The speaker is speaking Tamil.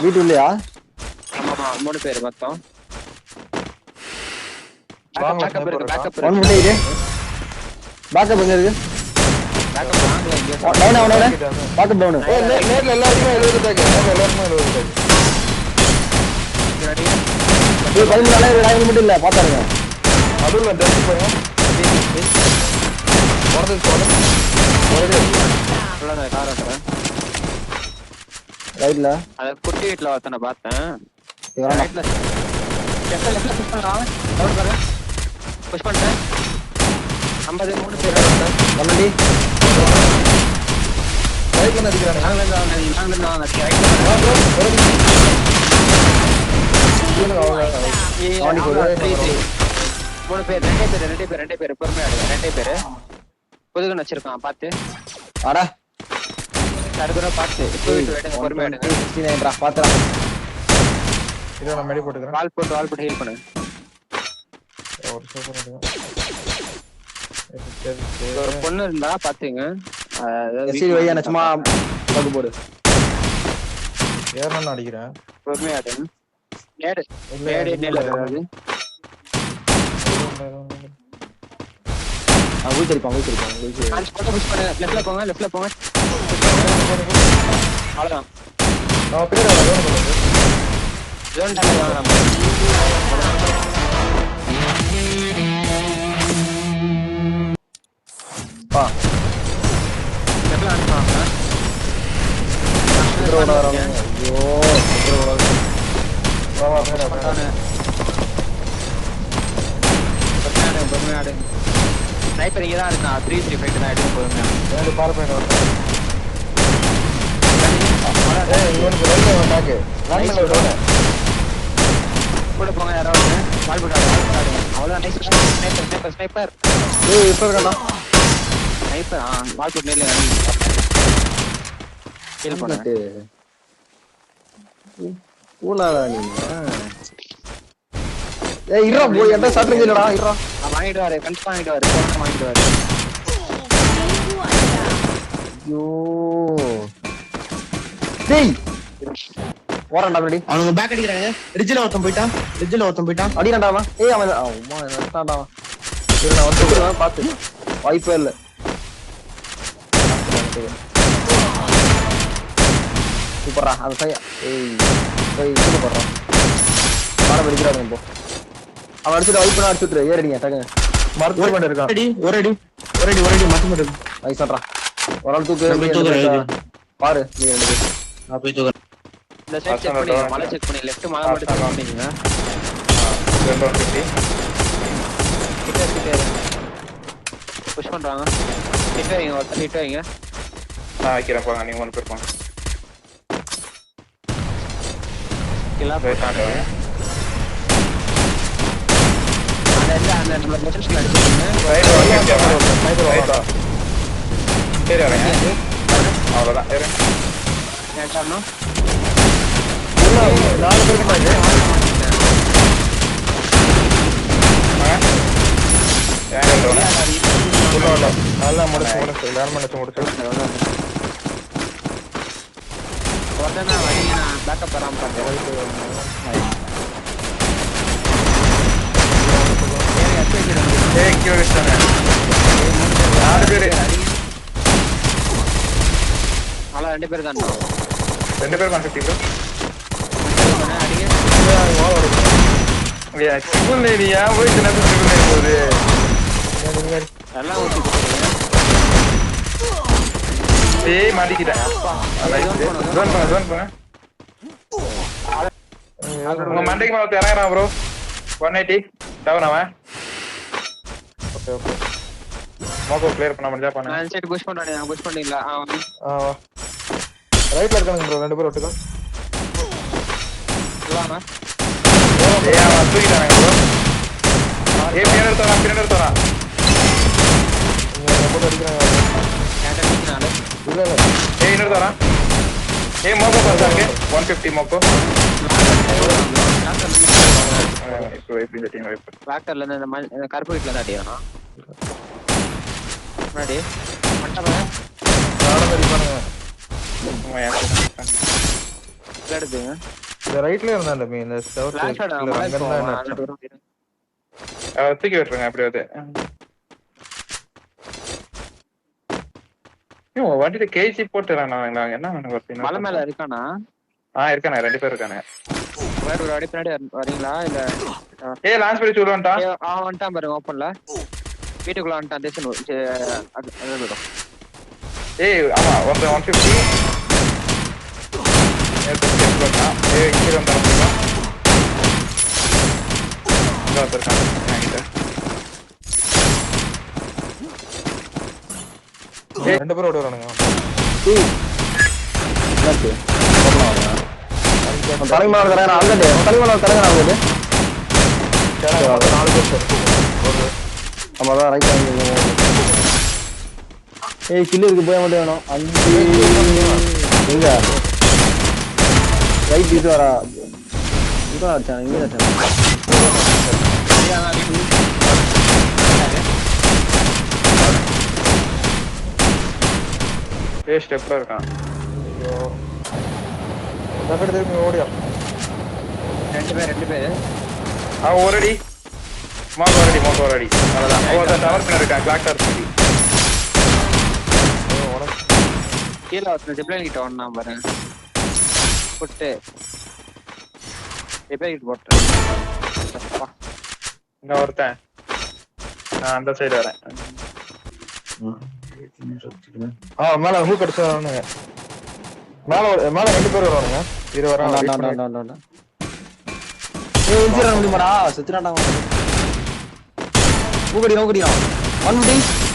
வீட்டு இல்லையா? ஆமாமா 3 பேர் மொத்தம். பேக்கப் இருக்கு. ஒன் முட்டை இரு. பேக்கப் எங்க இருக்கு? பேக்கப் வாங்கல இங்க. டவுன் அவனோட. Backup down. நேர்ல எல்லாருக்குமே 70 டேக். நேர்ல எல்லாருக்குமே 70 டேக். ரெடி. இது 13 நாளே விடாது மட்டும் இல்ல பாத்தாருங்க. அதுல டேக் போறேன். அவ்வளவுதான் கார் ஓட்டுறேன். ரைட்ல. அத குட்டி வீட்ல ஒருத்தனை பார்த்தேன். இவரா? ரைட்ல. லெஃப்ட்ல புஷ் பண்றான். டவுன் பாரு. புஷ் பண்ணிட்டேன். 53 பேர் இருக்காங்க. வண்டி. ரைட்ல நிக்கிறானே. நாங்க ரைட்ல. மூணு பேர் ரெண்டே பேர் பொறுமையா ரெண்டே பேரு புதுகன் வச்சிருக்கான் பாத்து அடா சர்க்குற பாத்து பொறுமையா எடுங்க 69 பாத்துறா இத நான் மெடி போட்டுக்கறேன் வால் போட்டு ஹீல் பண்ணு ஒரு சூப்பர் ஒரு பொண்ணு இருந்தா பாத்துங்க சரி வையா நான் சும்மா போட்டு போடு ஏறணும் அடிக்கிறேன் பொறுமையா எடுங்க நேடு நேல வராது ஊத்திருப்பான் நான் போட்டு புஷ் பண்ணு லெஃப்ட்ல போங்க அவ்வளவுதான் நான் பின்னாடி வரேன் ஜோன் டால வாங்கலாம் பா லெஃப்ட்ல அனுப்புவாங்க ஐயோ வா பின்னாடி பொறுமையாடு ஸ்னைப்பர் இங்கே தான் இருக்கான் 3-3 தான் எடுத்து பொறுமையா ரெண்டு பார் பாயிண்ட் வரேன் ஏய் இவனுக்கு ரைட்ல வந்தாக்கு லான்ல விடுறேன் கூட போங்க யாராவது வால் போடாது அவ்வளவுதான் நைஸ் ஸ்னைப்பர் ஏய் இப்ப இருக்கடா ஸ்னைப்பர் வால் போட்டு நேர்ல ஹீல் பண்ணு ஊலாடா நீ ஏய் இருடா போய் என்ன சாட்ரிங் இல்லடா இருடா வாங்கிட்டு வரேன் கன்ஃபார்ம் வாங்கிட்டு வரேன் ஐயோ டேய் ஓரண்டா ரெடி அவனுங்க பேக் அடிக்கறாங்க ரிட்ஜ்ல ஒருத்தன் போயிட்டான் அடிடா அவன் ஏய் அவன் அம்மா நட்டாடா சரி நான் வந்துடுறேன் பாத்து வாய்ப்பே இல்ல சூப்பரா அது சை ஏய் போய் இது போறா மாற வெடிக்கறாங்க போ அவன் அடிச்சிட்டு வைப் பண்ண அடிச்சிட்டு ஏறடிங்க டக்கு மரத்துல பண்ணி இருக்கான் ஒரு அடி மட்டும் மட்டும் நைஸ் சொல்றா ஒரு ஆள் தூக்கு பாரு நீ ரெண்டு பேர் நான் போய் தூக்குறேன் இந்த சைடு செக் பண்ணி மலை செக் பண்ணி லெஃப்ட் மலை மட்டும் செக் பண்ணீங்க 250 கிட்ட புஷ் பண்றாங்க ஹிட் வைங்க நான் வைக்கிறேன் போங்க நீங்க ஒன்னு பேர் போங்க கிலா போயிட்டாங்க அந்த நம்ம பொசிஷன்ல அடிச்சிருங்க ரைட் ரைட் சரி வரேன் அவ்வளவுதான் ஏறு கேட்டானோ நாலு பேருக்கு பாரு நல்லா முடிச்சு லேர்ன் முடிச்சு உடனே வழி நான் பேக்கப் வராம பார்த்தேன் அவ்வளோ 2 பேர் தான் 2 பேர் 150 ப்ரோ நீயா போய் போகுது எல்லாம் ஊற்றி ஏய் மாட்டிக்கிட்டேன் உங்க மண்டைக்கு மேல இறங்குறான் ப்ரோ 180 டவுன் அவன் ஓகே ஓகே மோகோ கிளியர் பண்ண முடிஞ்சா பண்ணு நான் சைடு புஷ் பண்றேன் நான் புஷ் பண்ணீங்களா வா ரைட்ல இருக்கானுங்க ப்ரோ 2 பேர் ஒட்டுக்கா இல்லாம ஏய் அவன் தூக்கிட்டானே ப்ரோ ஏய் பின்னாடி தரா இங்க போட்டு அடிக்கறாங்க கேட்டா இல்ல ஏய் இன்னொரு தரா ஏய் மோகோ பாருங்க 150 மோகோ டிராக்டர்ல இருந்து இந்த கருப்பு வீட்டுல தான் அடிக்கணும் முன்னாடி மண்டபம் விளையாடுதுங்க இந்த ரைட்ல இருந்தா மீன் இந்த சவுத் ஃபிளாஷ் ஆடா அங்க மலை இருந்தா என்ன அர்த்தம்? தூக்கி விட்டுருங்க அப்படியே வண்டியில கேசி போட்டுறாங்க என்ன பண்ண மலை மேல இருக்கானா இருக்கானே 2 பேர் இருக்கானே வேற ஒரு அடி பின்னாடி வரீங்களா இல்ல லான்ச் பண்ணி சொல்லுவான்டா அவன் வந்துட்டான் பாருங்க ஓப்பன்ல வீட்டுக்குள்ள வந்துட்டான் தேசன் ஆமா ஒருத்தன் 150 இங்கே வந்தான் ரெண்டு பேரும் ஓடுவானுங்க தலைமலை தரேன் அங்கே தலைமலை தரேன் அவங்களுக்கு 4 பேர் நம்ம தான் ரைட் கில்லு இருக்கு போய் மட்டும் வேணும் 5 எங்க ரைட் இது வரா இதான் அடிச்சான் இங்கே அடிச்சான் ஸ்டெப்ல இருக்கான் திரும்பி ஓடியா 2 பேர் ஒரடி மோக்க ஒரடி அவ்வளோதான் டவர் பின்னாடி இருக்கான் கிளாக் டவர் பின்னாடி கீழே ஒருத்தன் ஜிப்லைன் கிட்ட ஒண்ணா பாருங்க போட்டு ரிப்பேர் கிட்ட போட்டேன் இங்க ஒருத்தன் நான் அந்த சைடு வரேன் மேல ஹூக் அடிச்சானுங்க மேல 2 பேர் வருவானுங்க இது வரான் முடியுமாடா செத்துறான்டா நோக்கடியா 150